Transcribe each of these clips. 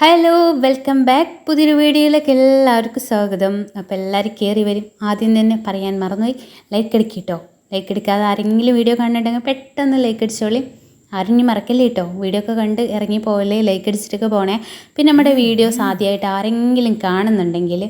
Hello welcome back. പുതിയൊരു വീഡിയോയിലേക്ക് എല്ലാവർക്കും സ്വാഗതം. അപ്പോൾ എല്ലാവരും കയറി വരും. ആദ്യം തന്നെ പറയാൻ മറന്നുപോയി, ലൈക്ക് അടിക്കിട്ടോ. ലൈക്ക് അടിക്കാതെ ആരെങ്കിലും വീഡിയോ കണ്ടിട്ടുണ്ടെങ്കിൽ പെട്ടെന്ന് ലൈക്ക് അടിച്ചോളി. ആരും മറക്കല്ലേ കേട്ടോ. വീഡിയോ ഒക്കെ കണ്ട് ഇറങ്ങി പോകല്ലേ, ലൈക്ക് അടിച്ചിട്ടൊക്കെ പോണേ. പിന്നെ നമ്മുടെ വീഡിയോസ് ആദ്യമായിട്ട് ആരെങ്കിലും കാണുന്നുണ്ടെങ്കിൽ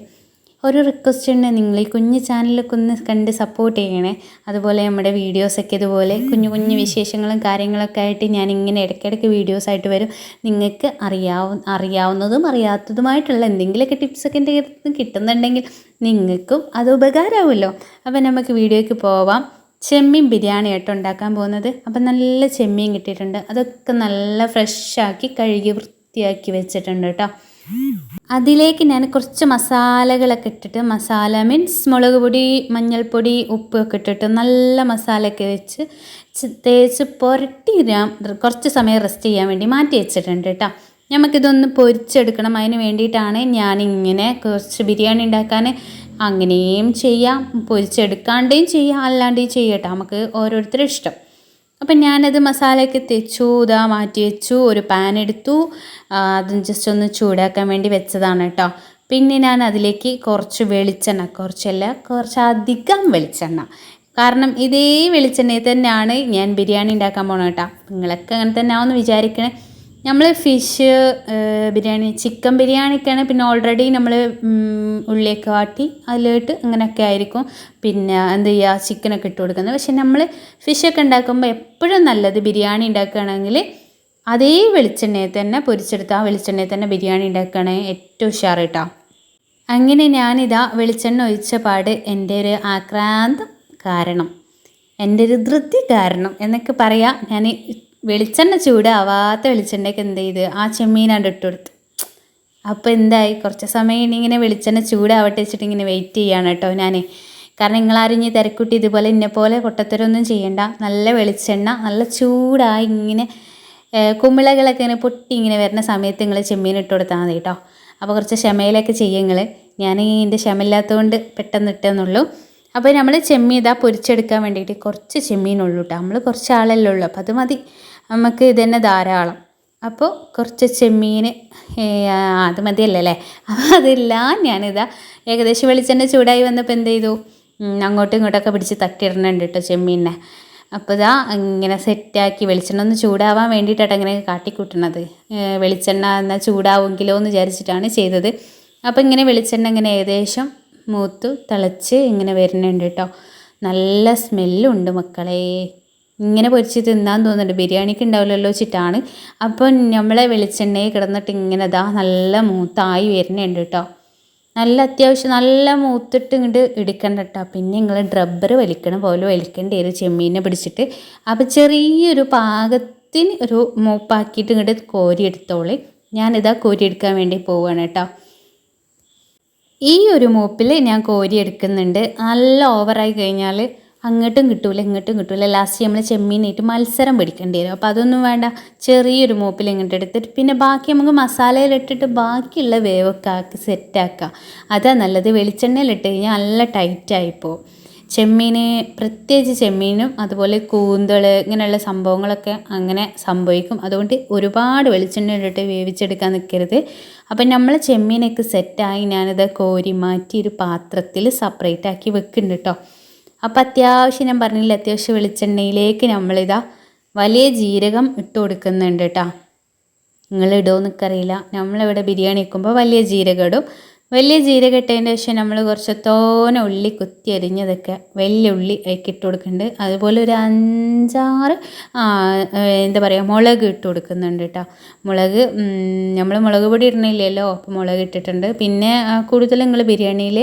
ഒരു റിക്വസ്റ്റ് ഉണ്ട്, നിങ്ങൾ ഈ കുഞ്ഞു ചാനലൊക്കെ ഒന്ന് കണ്ട് സപ്പോർട്ട് ചെയ്യണേ. അതുപോലെ നമ്മുടെ വീഡിയോസൊക്കെ ഇതുപോലെ കുഞ്ഞു കുഞ്ഞു വിശേഷങ്ങളും കാര്യങ്ങളൊക്കെ ആയിട്ട് ഞാനിങ്ങനെ ഇടയ്ക്കിടയ്ക്ക് വീഡിയോസായിട്ട് വരും. നിങ്ങൾക്ക് അറിയാവുന്നതും അറിയാത്തതുമായിട്ടുള്ള എന്തെങ്കിലുമൊക്കെ ടിപ്സൊക്കെ എൻ്റെ അടുത്ത് കിട്ടുന്നുണ്ടെങ്കിൽ നിങ്ങൾക്കും അത് ഉപകാരമാവുമല്ലോ. അപ്പോൾ നമുക്ക് വീഡിയോയ്ക്ക് പോവാം. ചെമ്മീൻ ബിരിയാണി ആയിട്ട് ഉണ്ടാക്കാൻ പോകുന്നത്. അപ്പം നല്ല ചെമ്മീൻ കിട്ടിയിട്ടുണ്ട്. അതൊക്കെ നല്ല ഫ്രഷാക്കി കഴുകി വൃത്തിയാക്കി വെച്ചിട്ടുണ്ട് കേട്ടോ. അതിലേക്ക് ഞാൻ കുറച്ച് മസാലകളൊക്കെ ഇട്ടിട്ട്, മസാല മീൻസ് മുളക് പൊടി, മഞ്ഞൾപ്പൊടി, ഉപ്പൊക്കെ ഇട്ടിട്ട് നല്ല മസാലയൊക്കെ വെച്ച് തേച്ച് പുരട്ടി കുറച്ച് സമയം റെസ്റ്റ് ചെയ്യാൻ വേണ്ടി മാറ്റി വെച്ചിട്ടുണ്ട് കേട്ടോ. നമുക്കിതൊന്ന് പൊരിച്ചെടുക്കണം. അതിന് വേണ്ടിയിട്ടാണ് ഞാനിങ്ങനെ കുറച്ച് ബിരിയാണി ഉണ്ടാക്കാൻ. അങ്ങനെയും ചെയ്യാം, പൊരിച്ചെടുക്കാണ്ടേയും ചെയ്യാം, അല്ലാണ്ടേയും ചെയ്യാം കേട്ടോ. നമുക്ക് ഓരോരുത്തരും ഇഷ്ടം. അപ്പം ഞാനത് മസാലയൊക്കെ തേച്ചു, മാറ്റി വെച്ചു. ഒരു പാൻ എടുത്തു, അതും ജസ്റ്റ് ഒന്ന് ചൂടാക്കാൻ വേണ്ടി വെച്ചതാണ് കേട്ടോ. പിന്നെ ഞാൻ അതിലേക്ക് കുറച്ച് വെളിച്ചെണ്ണ, കുറച്ചധികം വെളിച്ചെണ്ണ, കാരണം ഇതേ വെളിച്ചെണ്ണയിൽ തന്നെയാണ് ഞാൻ ബിരിയാണി ഉണ്ടാക്കാൻ പോകണം കേട്ടോ. നിങ്ങളൊക്കെ അങ്ങനെ തന്നെ ആവുമെന്ന് വിചാരിക്കണേ. നമ്മൾ ഫിഷ് ബിരിയാണി, ചിക്കൻ ബിരിയാണിക്കാണ് പിന്നെ ഓൾറെഡി നമ്മൾ ഉള്ളിയൊക്കെ വാട്ടി അതിലോട്ട് അങ്ങനെയൊക്കെ ആയിരിക്കും പിന്നെ എന്ത് ചെയ്യുക, ചിക്കനൊക്കെ ഇട്ട് കൊടുക്കുന്നത്. പക്ഷെ നമ്മൾ ഫിഷൊക്കെ ഉണ്ടാക്കുമ്പോൾ എപ്പോഴും നല്ലത് ബിരിയാണി ഉണ്ടാക്കുകയാണെങ്കിൽ അതേ വെളിച്ചെണ്ണയിൽ തന്നെ പൊരിച്ചെടുത്ത് ആ വെളിച്ചെണ്ണയിൽ തന്നെ ബിരിയാണി ഉണ്ടാക്കുകയാണെങ്കിൽ ഏറ്റവും ഉഷാറ് കേട്ടോ. അങ്ങനെ ഞാനിതാ വെളിച്ചെണ്ണ ഒഴിച്ച പാട് എൻ്റെ ഒരു ആക്രാന്തം കാരണം, എൻ്റെ ഒരു ധൃതി കാരണം എന്നൊക്കെ പറയാം, ഞാൻ വെളിച്ചെണ്ണ ചൂടാവാത്ത വെളിച്ചെണ്ണയ്ക്ക് എന്ത് ചെയ്ത് ആ ചെമ്മീനാണ്ട് ഇട്ട് കൊടുത്തു. അപ്പോൾ എന്തായി, കുറച്ച് സമയം ഇങ്ങനെ വെളിച്ചെണ്ണ ചൂടാവട്ടെ വെച്ചിട്ട് ഇങ്ങനെ വെയിറ്റ് ചെയ്യാണ് കേട്ടോ ഞാൻ. കാരണം നിങ്ങളാരും ഇനി തിരക്കുട്ടി ഇതുപോലെ ഇന്നെപ്പോലെ പൊട്ടത്തരൊന്നും ചെയ്യണ്ട. നല്ല വെളിച്ചെണ്ണ നല്ല ചൂടായി ഇങ്ങനെ കുമിളകളൊക്കെ ഇങ്ങനെ പൊട്ടി ഇങ്ങനെ വരുന്ന സമയത്ത് നിങ്ങൾ ചെമ്മീൻ ഇട്ട് കൊടുത്താൽ മതി കേട്ടോ. അപ്പോൾ കുറച്ച് ക്ഷമയിലൊക്കെ ചെയ്യുങ്ങൾ. ഞാൻ എൻ്റെ ക്ഷമയില്ലാത്തതുകൊണ്ട് പെട്ടെന്ന് ഇട്ടെന്നുള്ളൂ. അപ്പോൾ നമ്മൾ ചെമ്മീൻ ഇതാ പൊരിച്ചെടുക്കാൻ വേണ്ടിയിട്ട് കുറച്ച് ചെമ്മീനുള്ളൂ കേട്ടോ. നമ്മൾ കുറച്ച് ആളല്ലേ ഉള്ളൂ, അപ്പോൾ അത് മതി, നമുക്ക് ഇതന്നെ ധാരാളം. അപ്പോൾ കുറച്ച് ചെമ്മീൻ അത് മതിയല്ലേ അല്ലേ. അപ്പോൾ അതെല്ലാം ഞാനിതാ ഏകദേശം വെളിച്ചെണ്ണ ചൂടായി വന്നപ്പോൾ എന്ത് ചെയ്തു, അങ്ങോട്ടും ഇങ്ങോട്ടൊക്കെ പിടിച്ച് തട്ടിയിടുന്നുണ്ട് കേട്ടോ ചെമ്മീനെ. അപ്പോൾ ഇതാ ഇങ്ങനെ സെറ്റാക്കി വെളിച്ചെണ്ണ ഒന്ന് ചൂടാവാൻ വേണ്ടിയിട്ടാണ് അങ്ങനെ കാട്ടിക്കൂട്ടണത്. വെളിച്ചെണ്ണ എന്നാൽ ചൂടാവുമെങ്കിലോ എന്ന് വിചാരിച്ചിട്ടാണ് ചെയ്തത്. അപ്പോൾ ഇങ്ങനെ വെളിച്ചെണ്ണ ഇങ്ങനെ ഏകദേശം മൂത്ത് തിളച്ച് ഇങ്ങനെ വരുന്നുണ്ട് കേട്ടോ. നല്ല സ്മെല്ലുണ്ട് മക്കളെ. ഇങ്ങനെ പൊരിച്ച് തിന്നാൻ തോന്നുന്നുണ്ട്, ബിരിയാണിക്ക് ഉണ്ടാവില്ലല്ലോ വെച്ചിട്ടാണ്. അപ്പോൾ നമ്മളെ വെളിച്ചെണ്ണയിൽ കിടന്നിട്ട് ഇങ്ങനെ നല്ല മൂത്തായി വരുന്നുണ്ട് കേട്ടോ. നല്ല അത്യാവശ്യം നല്ല മൂത്തിട്ട് ഇങ്ങോട്ട് എടുക്കണ്ട കേട്ടോ. പിന്നെ നിങ്ങൾ ഡ്രബ്ബർ വലിക്കണ പോലെ വലിക്കേണ്ടി വരും ചെമ്മീനെ പിടിച്ചിട്ട്. അപ്പോൾ ചെറിയൊരു പാകത്തിന് ഒരു മൂപ്പാക്കിയിട്ട് ഇങ്ങോട്ട് കോരി എടുത്തോളി. ഞാനിതാ കോരി എടുക്കാൻ വേണ്ടി പോവുകയാണ് കേട്ടോ. ഈ ഒരു മൂപ്പിൽ ഞാൻ കോരി എടുക്കുന്നുണ്ട്. നല്ല ഓവറായി കഴിഞ്ഞാൽ അങ്ങോട്ടും കിട്ടൂല ഇങ്ങോട്ടും കിട്ടൂല, ലാസ്റ്റ് നമ്മൾ ചെമ്മീനായിട്ട് മത്സരം പിടിക്കേണ്ടി വരും. അപ്പോൾ അതൊന്നും വേണ്ട, ചെറിയൊരു മൂപ്പിൽ ഇങ്ങോട്ട് എടുത്തിട്ട് പിന്നെ ബാക്കി നമുക്ക് മസാലയിലിട്ടിട്ട് ബാക്കിയുള്ള വേവൊക്കെ ആക്കി സെറ്റാക്കാം. അതാ നല്ലത്. വെളിച്ചെണ്ണയിലിട്ട് കഴിഞ്ഞാൽ നല്ല ടൈറ്റായിപ്പോവും ചെമ്മീന്. പ്രത്യേകിച്ച് ചെമ്മീനും അതുപോലെ കൂന്തൾ ഇങ്ങനെയുള്ള സംഭവങ്ങളൊക്കെ അങ്ങനെ സംഭവിക്കും. അതുകൊണ്ട് ഒരുപാട് വെളിച്ചെണ്ണയിലിട്ട് വേവിച്ചെടുക്കാൻ നിൽക്കരുത്. അപ്പം നമ്മൾ ചെമ്മീനൊക്കെ സെറ്റായി ഞാനിത് കോരി മാറ്റി ഒരു പാത്രത്തിൽ സെപ്പറേറ്റ് ആക്കി വെക്കുന്നുണ്ട് കേട്ടോ. അപ്പോൾ അത്യാവശ്യം ഞാൻ പറഞ്ഞില്ല, അത്യാവശ്യം വെളിച്ചെണ്ണയിലേക്ക് നമ്മളിതാ വലിയ ജീരകം ഇട്ട് കൊടുക്കുന്നുണ്ട് കേട്ടോ. നിങ്ങൾ ഇടുമോ എന്നൊക്കറിയില്ല, നമ്മളിവിടെ ബിരിയാണി വെക്കുമ്പോൾ വലിയ ജീരകം ഇടും. വലിയ ജീരകം ഇട്ടതിൻ്റെ ശേഷം നമ്മൾ കുറച്ച് തോന ഉള്ളി കുത്തി അരിഞ്ഞതൊക്കെ വലിയ ഉള്ളി അതിലേക്ക് ഇട്ട് കൊടുക്കുന്നുണ്ട്. അതുപോലെ ഒരു 5-6 എന്താ പറയുക മുളക് ഇട്ട് കൊടുക്കുന്നുണ്ട് കേട്ടോ. മുളക് നമ്മൾ മുളക് പൊടി ഇടണില്ലല്ലോ, അപ്പോൾ മുളക് ഇട്ടിട്ടുണ്ട്. പിന്നെ കൂടുതൽ നിങ്ങൾ ബിരിയാണിയിൽ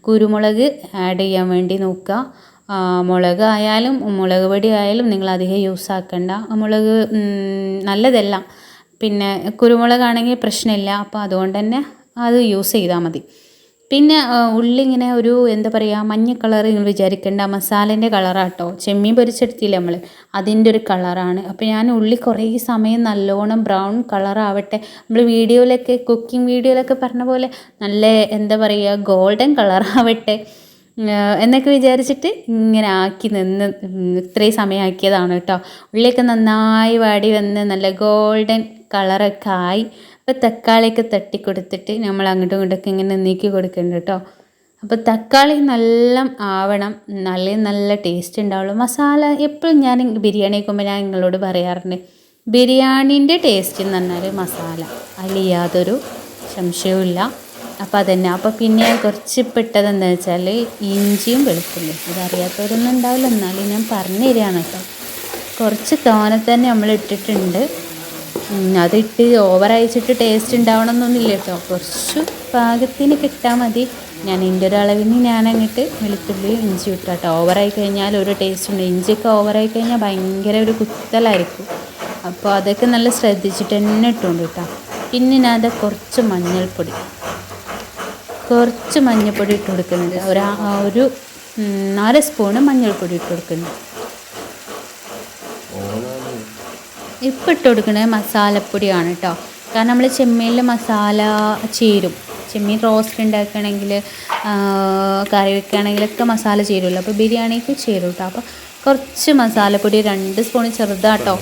കുരുമുളക് ആഡ് ചെയ്യാൻ വേണ്ടി നോക്കുക. മുളക് ആയാലും മുളക് പൊടി ആയാലും നിങ്ങൾ അധികം യൂസ് ആക്കണ്ട. മുളക് നല്ലതല്ല, പിന്നെ കുരുമുളകാണെങ്കിൽ പ്രശ്നമില്ല. അപ്പോൾ അതുകൊണ്ട് തന്നെ അത് യൂസ് ചെയ്താൽ മതി. പിന്നെ ഉള്ളി ഇങ്ങനെ ഒരു എന്താ പറയുക മഞ്ഞ കളർ നിങ്ങൾ വിചാരിക്കേണ്ട, മസാലേൻ്റെ കളറാട്ടോ. ചെമ്മീൻ പൊരിച്ചെടുത്തില്ല നമ്മൾ, അതിൻ്റെ ഒരു കളറാണ്. അപ്പോൾ ഞാൻ ഉള്ളി കുറേ സമയം നല്ലോണം ബ്രൗൺ കളറാവട്ടെ, നമ്മൾ വീഡിയോയിലൊക്കെ കുക്കിംഗ് വീഡിയോയിലൊക്കെ പറഞ്ഞ പോലെ നല്ല എന്താ പറയുക ഗോൾഡൻ കളറാവട്ടെ എന്നൊക്കെ വിചാരിച്ചിട്ട് ഇങ്ങനെ ആക്കി നിന്ന് ഇത്രയും സമയമാക്കിയതാണ് കേട്ടോ. ഉള്ളിയൊക്കെ നന്നായി വാടി വന്ന് നല്ല ഗോൾഡൻ കളറൊക്കെ ആയി. അപ്പോൾ തക്കാളിയൊക്കെ തട്ടി കൊടുത്തിട്ട് നമ്മൾ അങ്ങോട്ടും ഇങ്ങോട്ടൊക്കെ ഇങ്ങനെ നീക്കി കൊടുക്കുന്നുണ്ട് കേട്ടോ. അപ്പോൾ തക്കാളി നല്ല ആവണം, നല്ല ടേസ്റ്റ് ഉണ്ടാവുള്ളൂ. മസാല എപ്പോഴും ഞാൻ ബിരിയാണി വയ്ക്കുമ്പോൾ ഞാൻ നിങ്ങളോട് പറയാറുണ്ട്, ബിരിയാണീൻ്റെ ടേസ്റ്റ് എന്ന് പറഞ്ഞാൽ മസാല, അതിൽ യാതൊരു സംശയവുമില്ല. അപ്പോൾ അതന്നെ. അപ്പോൾ പിന്നെ കുറച്ച് പെട്ടത് എന്താ വെച്ചാൽ ഇഞ്ചിയും വെളുത്തുള്ളിയും. ഇതറിയാത്തവരൊന്നും ഉണ്ടാവില്ല, എന്നാലും ഞാൻ പറഞ്ഞു തരികയാണ് കേട്ടോ. കുറച്ച് തോനെ തന്നെ നമ്മൾ ഇട്ടിട്ടുണ്ട്. അതിട്ട് ഓവറയച്ചിട്ട് ടേസ്റ്റ് ഉണ്ടാവണമെന്നൊന്നുമില്ല കേട്ടോ, കുറച്ച് പാകത്തിന് കിട്ടാൽ മതി. ഞാൻ എൻ്റെ ഒരു അളവിന് ഞാനങ്ങിട്ട് വെളുത്തുള്ളിയും ഇഞ്ചി ഇട്ടു കേട്ടോ. ഓവറായി കഴിഞ്ഞാൽ ഒരു ടേസ്റ്റ് ഉണ്ട്. ഇഞ്ചിയൊക്കെ ഓവറായി കഴിഞ്ഞാൽ ഭയങ്കര ഒരു കുത്തലായിരിക്കും. അപ്പോൾ അതൊക്കെ നല്ല ശ്രദ്ധിച്ചിട്ട് തന്നെ ഇട്ടുകൊണ്ട് കേട്ടോ. പിന്നെ ഞാൻ അത് കുറച്ച് മഞ്ഞൾപ്പൊടി ഇട്ട് കൊടുക്കുന്നുണ്ട്. ഒരു 4 സ്പൂണ് മഞ്ഞൾപ്പൊടി ഇട്ട് കൊടുക്കുന്നുണ്ട്. ഇപ്പം ഇട്ട് കൊടുക്കുന്നത് മസാലപ്പൊടിയാണ് കേട്ടോ. കാരണം നമ്മൾ ചെമ്മീനിൽ മസാല ചേരും. ചെമ്മീൻ റോസ്റ്റ് ഉണ്ടാക്കുകയാണെങ്കിൽ, കറി വെക്കുകയാണെങ്കിലൊക്കെ മസാല ചേരുമല്ലോ. അപ്പോൾ ബിരിയാണിക്ക് ചേരും കേട്ടോ. അപ്പോൾ കുറച്ച് മസാലപ്പൊടി 2 സ്പൂൺ ചെറുതാട്ടോ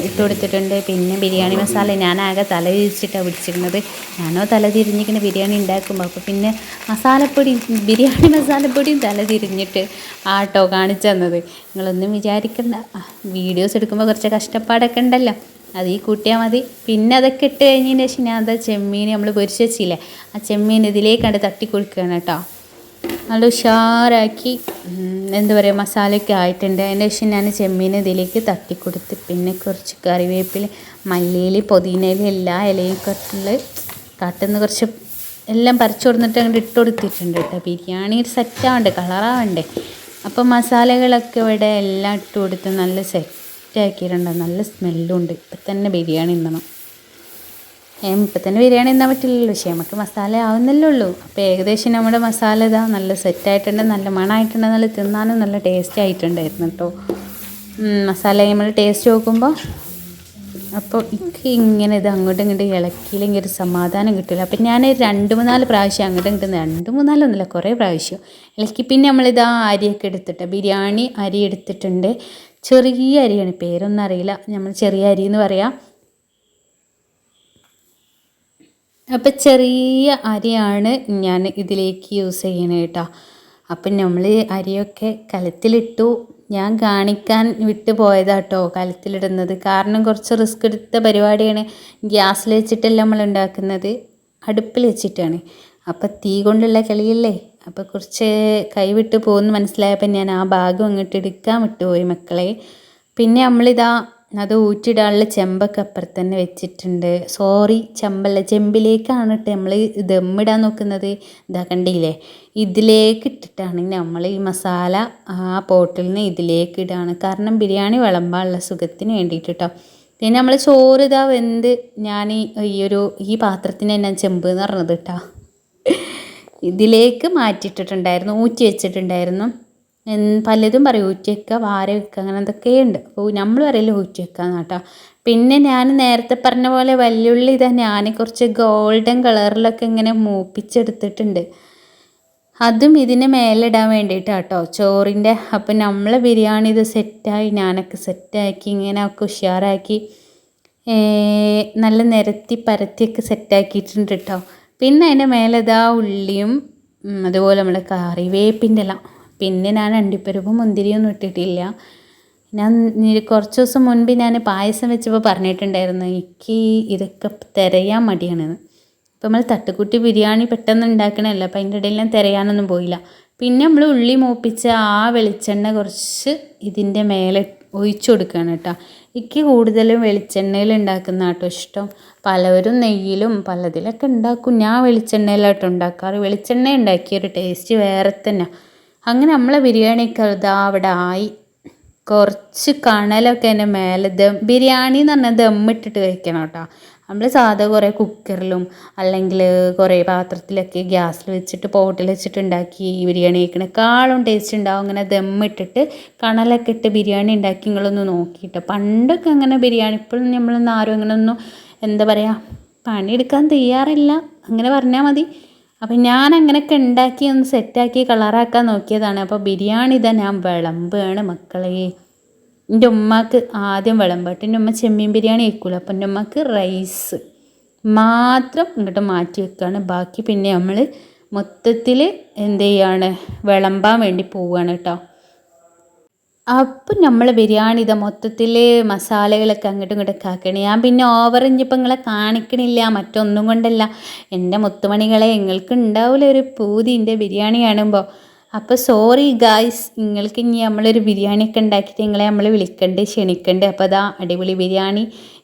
ഇട്ട് കൊടുത്തിട്ടുണ്ട്. പിന്നെ ബിരിയാണി മസാല ഞാൻ ആകെ തല തിരിച്ചിട്ടാണ് പിടിച്ചിരുന്നത്. ഞാനോ തല തിരിഞ്ഞിങ്ങനെ ബിരിയാണി ഉണ്ടാക്കുമ്പോൾ, അപ്പോൾ പിന്നെ ബിരിയാണി മസാലപ്പൊടിയും തല തിരിഞ്ഞിട്ട് ആട്ടോ കാണിച്ചു തന്നത്. നിങ്ങളൊന്നും വിചാരിക്കണ്ട, വീഡിയോസ് എടുക്കുമ്പോൾ കുറച്ച് കഷ്ടപ്പാടൊക്കെ ഉണ്ടല്ലോ, അത് ഈ കൂട്ടിയാൽ മതി. പിന്നെ അതൊക്കെ ഇട്ട് കഴിഞ്ഞതിന് ശേഷം ഞാൻ അത് ചെമ്മീൻ നമ്മൾ പൊരിച്ച് വെച്ചില്ലേ, ആ ചെമ്മീൻ ഇതിലേക്കണ്ട് തട്ടി കൊടുക്കുകയാണ് കേട്ടോ. നല്ല ഉഷാറാക്കി എന്താ പറയുക, മസാലയൊക്കെ ആയിട്ടുണ്ട്. അതിൻ്റെ ശേഷം ഞാൻ ചെമ്മീൻ ഇതിലേക്ക് തട്ടിക്കൊടുത്ത്, പിന്നെ കുറച്ച് കറിവേപ്പില, മല്ലിയില, പുതിനയില, എല്ലാ ഇലയും കട്ടുന്ന കുറച്ച് എല്ലാം പറിച്ചു കൊടുത്തിട്ട് അങ്ങോട്ട് ഇട്ട് കൊടുത്തിട്ടുണ്ട് കേട്ടോ. ബിരിയാണി ഒരു സെറ്റാവണ്ടേ, കളറാവണ്ടേ. അപ്പോൾ മസാലകളൊക്കെ ഇവിടെ എല്ലാം ഇട്ട് കൊടുത്ത് നല്ല സെറ്റാക്കിയിട്ടുണ്ട്. നല്ല സ്മെല്ലും ഉണ്ട്. ഇപ്പം തന്നെ ബിരിയാണി തിന്നണം. ഇപ്പം തന്നെ ബിരിയാണി തിന്നാൻ പറ്റില്ലല്ലോ, പക്ഷേ നമുക്ക് മസാല ആവുന്നല്ലേ ഉള്ളൂ. അപ്പോൾ ഏകദേശം നമ്മുടെ മസാല ഇതാ നല്ല സെറ്റായിട്ടുണ്ട്, നല്ല മണമായിട്ടുണ്ട്, നല്ല തിന്നാനും നല്ല ടേസ്റ്റ് ആയിട്ടുണ്ടായിരുന്നു കേട്ടോ. മസാല നമ്മൾ ടേസ്റ്റ് നോക്കുമ്പോൾ, അപ്പോൾ എനിക്ക് ഇങ്ങനെ ഇത് അങ്ങോട്ടും ഇങ്ങോട്ടും ഇളക്കിയില്ലെങ്കിൽ ഒരു സമാധാനം കിട്ടില്ല. അപ്പം ഞാൻ 2-3 പ്രാവശ്യം അങ്ങോട്ടും ഇങ്ങോട്ടും, 2-3 കുറേ പ്രാവശ്യം ഇളക്കി. പിന്നെ നമ്മളിതാ അരിയൊക്കെ എടുത്തിട്ട്, ബിരിയാണി അരി എടുത്തിട്ടുണ്ട്. ചെറിയ അരിയാണ്, പേരൊന്നും അറിയില്ല, നമ്മൾ ചെറിയ അരി എന്ന് പറയാം. അപ്പം ചെറിയ അരിയാണ് ഞാൻ ഇതിലേക്ക് യൂസ് ചെയ്യണത് കേട്ടോ. അപ്പം നമ്മൾ അരിയൊക്കെ കലത്തിലിട്ടു. ഞാൻ കാണിക്കാൻ വിട്ടു പോയതാട്ടോ കലത്തിലിടുന്നത്. കാരണം കുറച്ച് റിസ്ക് എടുത്ത പരിപാടിയാണ്. ഗ്യാസിൽ വെച്ചിട്ടല്ല നമ്മൾ ഉണ്ടാക്കുന്നത്, അടുപ്പിൽ വെച്ചിട്ടാണ്. അപ്പം തീ കൊണ്ടുള്ള കളിയല്ലേ, അപ്പോൾ കുറച്ച് കൈവിട്ട് പോകുമെന്ന് മനസ്സിലായപ്പോൾ ഞാൻ ആ ഭാഗം അങ്ങോട്ട് എടുക്കാൻ വിട്ടുപോയി മക്കളെ. പിന്നെ നമ്മളിതാ അത് ഊറ്റിടാനുള്ള ചെമ്പൊക്കെ അപ്പുറത്ത് തന്നെ വെച്ചിട്ടുണ്ട്. ചെമ്പല്ല, ചെമ്പിലേക്കാണ് ഇട്ട് നമ്മൾ ദമ്മിടാൻ നോക്കുന്നത്. ഇതാ കണ്ടില്ലേ, ഇതിലേക്ക് ഇട്ടിട്ടാണ് നമ്മൾ ഈ മസാല ആ പോട്ടിൽ നിന്ന് ഇതിലേക്ക് ഇടാണ്. കാരണം ബിരിയാണി വിളമ്പാനുള്ള സുഖത്തിന് വേണ്ടിയിട്ട് കേട്ടോ. പിന്നെ നമ്മൾ ചോറ് ഇതാ വെന്ത്, ഞാൻ ഈ പാത്രത്തിന് ഞാൻ ചെമ്പ് എന്ന് പറഞ്ഞത് കേട്ടോ, ഇതിലേക്ക് മാറ്റിയിട്ടിട്ടുണ്ടായിരുന്നു, ഊറ്റി വെച്ചിട്ടുണ്ടായിരുന്നു. പലതും പറയും ഊറ്റി വെക്കുക, വാര വെക്കുക, അങ്ങനെ എന്തൊക്കെയുണ്ട്. അപ്പോൾ നമ്മൾ പറയില്ല ഊറ്റി വെക്കുക കേട്ടോ. പിന്നെ ഞാൻ നേരത്തെ പറഞ്ഞ പോലെ വല്യുള്ളി ഇതാ ഞാൻ കുറച്ച് ഗോൾഡൻ കളറിലൊക്കെ ഇങ്ങനെ മൂപ്പിച്ചെടുത്തിട്ടുണ്ട്. അതും ഇതിന് മേലിടാൻ വേണ്ടിയിട്ടാണ് കേട്ടോ, ചോറിൻ്റെ. അപ്പം നമ്മൾ ബിരിയാണി ഇത് സെറ്റായി, ഞാനൊക്കെ സെറ്റാക്കി ഇങ്ങനെ ഒക്കെ ഉഷാറാക്കി നല്ല നിരത്തി പരത്തിയൊക്കെ സെറ്റാക്കിയിട്ടുണ്ട് കേട്ടോ. പിന്നെ അതിൻ്റെ മേലെ ഇതാ ഉള്ളിയും അതുപോലെ നമ്മുടെ കറിവേപ്പിൻ്റെ എല്ലാം. പിന്നെ ഞാൻ അണ്ടിപ്പരിപ്പും മുന്തിരിയൊന്നും ഇട്ടിട്ടില്ല. ഞാൻ കുറച്ച് ദിവസം മുൻപ് ഞാൻ പായസം വെച്ചപ്പോൾ പറഞ്ഞിട്ടുണ്ടായിരുന്നു എനിക്ക് ഇതൊക്കെ തിരയാൻ മടിയാണെന്ന്. അപ്പോൾ നമ്മൾ തട്ടുകുട്ടി ബിരിയാണി പെട്ടെന്ന് ഉണ്ടാക്കണമല്ലോ, അപ്പോൾ അതിൻ്റെ ഇടയിൽ ഞാൻ തിരയാനൊന്നും പോയില്ല. പിന്നെ നമ്മൾ ഉള്ളി മൂപ്പിച്ച ആ വെളിച്ചെണ്ണ കുറച്ച് ഇതിൻ്റെ മേലെ ഒഴിച്ചു കൊടുക്കുകയാണ് കേട്ടോ. എനിക്ക് കൂടുതലും വെളിച്ചെണ്ണയിൽ ഉണ്ടാക്കുന്ന കേട്ടോ ഇഷ്ടം. പലവരും നെയ്യിലും പലതിലൊക്കെ ഉണ്ടാക്കും, ഞാൻ വെളിച്ചെണ്ണയിലാട്ടോ ഉണ്ടാക്കാറ്. വെളിച്ചെണ്ണ ഉണ്ടാക്കിയൊരു ടേസ്റ്റ് വേറെ തന്നെ. അങ്ങനെ നമ്മളെ ബിരിയാണിയൊക്കെ ഇതാ അവിടെ ആയി. കുറച്ച് കണലൊക്കെ അതിൻ്റെ മേലെ ബിരിയാണി എന്ന് പറഞ്ഞാൽ ദമ്മിട്ടിട്ട് കഴിക്കണം കേട്ടോ. നമ്മൾ സാധാ കുറേ കുക്കറിലും അല്ലെങ്കിൽ കുറേ പാത്രത്തിലൊക്കെ ഗ്യാസിൽ വെച്ചിട്ട് പോട്ടിൽ വെച്ചിട്ട് ഉണ്ടാക്കി ബിരിയാണി കഴിക്കണേക്കാളും ടേസ്റ്റ് ഉണ്ടാവും അങ്ങനെ ദമ്മിട്ടിട്ട് കണലൊക്കെ ഇട്ട് ബിരിയാണി ഉണ്ടാക്കി. നിങ്ങളൊന്ന് നോക്കിയിട്ട്, പണ്ടൊക്കെ അങ്ങനെ ബിരിയാണി, ഇപ്പോഴും നമ്മളൊന്നും ആരും അങ്ങനെ ഒന്നും എന്താ പറയുക പണിയെടുക്കാൻ തയ്യാറില്ല, അങ്ങനെ പറഞ്ഞാൽ മതി. അപ്പം ഞാൻ അങ്ങനെയൊക്കെ ഉണ്ടാക്കി ഒന്ന് സെറ്റാക്കി കളറാക്കാൻ നോക്കിയതാണ്. അപ്പോൾ ബിരിയാണി ഇതാ ഞാൻ വിളമ്പുകയാണ് മക്കളെ. എൻ്റെ ഉമ്മക്ക് ആദ്യം വിളമ്പിട്ട്, എൻ്റെ ഉമ്മ ചെമ്മീൻ ബിരിയാണി കഴിക്കൂല, അപ്പം എൻ്റെ ഉമ്മക്ക് റൈസ് മാത്രം ഇങ്ങോട്ട് മാറ്റി വെക്കുകയാണ്. ബാക്കി പിന്നെ നമ്മൾ മൊത്തത്തിൽ എന്ത് ചെയ്യാണ്, വിളമ്പാൻ വേണ്ടി പോവുകയാണ് കേട്ടോ. അപ്പം നമ്മൾ ബിരിയാണി ഇതാ മൊത്തത്തിൽ മസാലകളൊക്കെ അങ്ങോട്ടും ഇങ്ങോട്ടൊക്കെ ആക്കണേ. ഞാൻ പിന്നെ ഓവർ ഇനിയിപ്പോൾ നിങ്ങളെ കാണിക്കണില്ല, മറ്റൊന്നും കൊണ്ടല്ല. എൻ്റെ മുത്തുമണികളെ, നിങ്ങൾക്ക് ഉണ്ടാവില്ല ഒരു പൂതി എൻ്റെ ബിരിയാണി കാണുമ്പോൾ. അപ്പോൾ സോറി ഗായ്സ്, നിങ്ങൾക്ക് ഇനി നമ്മളൊരു ബിരിയാണിയൊക്കെ ഉണ്ടാക്കിയിട്ട് നിങ്ങളെ നമ്മൾ വിളിക്കണ്ട്, ക്ഷണിക്കണ്ട്. അപ്പോൾ അതാ അടിപൊളി ബിരിയാണി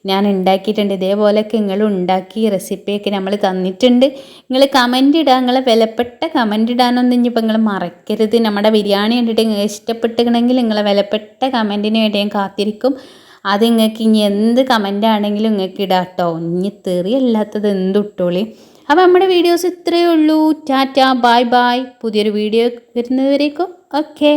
ഞാൻ ഉണ്ടാക്കിയിട്ടുണ്ട്. ഇതേപോലെയൊക്കെ നിങ്ങൾ ഉണ്ടാക്കി റെസിപ്പിയൊക്കെ നമ്മൾ തന്നിട്ടുണ്ട്. നിങ്ങൾ കമൻറ്റ് ഇടുക, നിങ്ങളെ വിലപ്പെട്ട കമൻറ്റ് ഇടാനൊന്നും ഇനിയിപ്പോൾ നിങ്ങൾ മറക്കരുത്. നമ്മുടെ ബിരിയാണി കണ്ടിട്ട് നിങ്ങൾ ഇഷ്ടപ്പെട്ടിട്ടുണ്ടെങ്കിൽ നിങ്ങളെ വിലപ്പെട്ട കമൻറ്റിന് വേണ്ടി ഞാൻ കാത്തിരിക്കും. അത് നിങ്ങൾക്ക് ഇനി എന്ത് കമൻ്റ് ആണെങ്കിലും നിങ്ങൾക്ക് ഇടാം കേട്ടോ. ഇനി തെറിയല്ലാത്തത് എന്തിട്ടോളി. അപ്പോൾ നമ്മുടെ വീഡിയോസ് ഇത്രയേ ഉള്ളൂ. Tata, bye bye. പുതിയൊരു വീഡിയോ വരുന്നതുവരേക്കും ഓക്കെ.